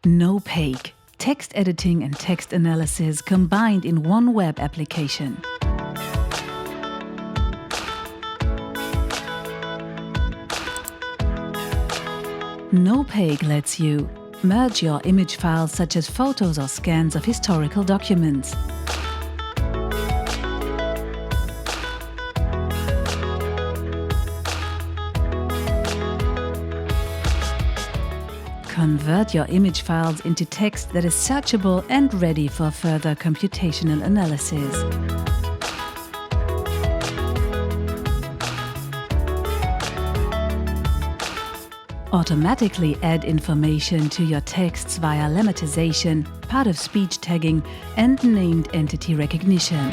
Nopaque, text editing and text analysis combined in one web application. Nopaque lets you merge your image files such as photos or scans of historical documents. Convert your image files into text that is searchable and ready for further computational analysis. Automatically add information to your texts via lemmatization, part-of-speech tagging, and named entity recognition.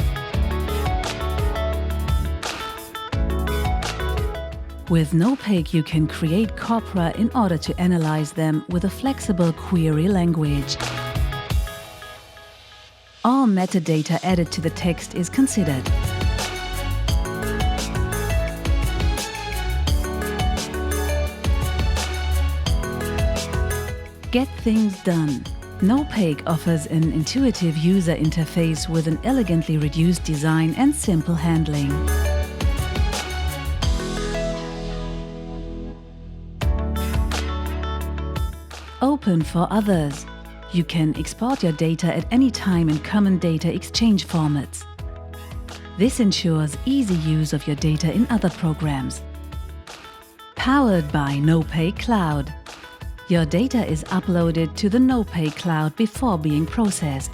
With Nopaque, you can create corpora in order to analyze them with a flexible query language. All metadata added to the text is considered. Get things done. Nopaque offers an intuitive user interface with an elegantly reduced design and simple handling. Open for others. You can export your data at any time in common data exchange formats. This ensures easy use of your data in other programs. Powered by Nopaque Cloud. Your data is uploaded to the Nopaque Cloud before being processed.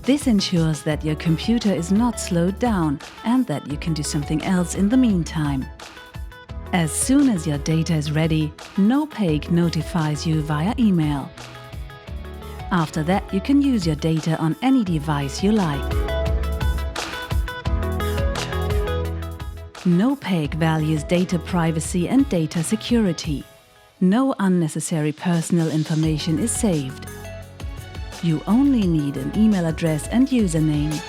This ensures that your computer is not slowed down and that you can do something else in the meantime. As soon as your data is ready, Nopaque notifies you via email. After that, you can use your data on any device you like. Nopaque values data privacy and data security. No unnecessary personal information is saved. You only need an email address and username.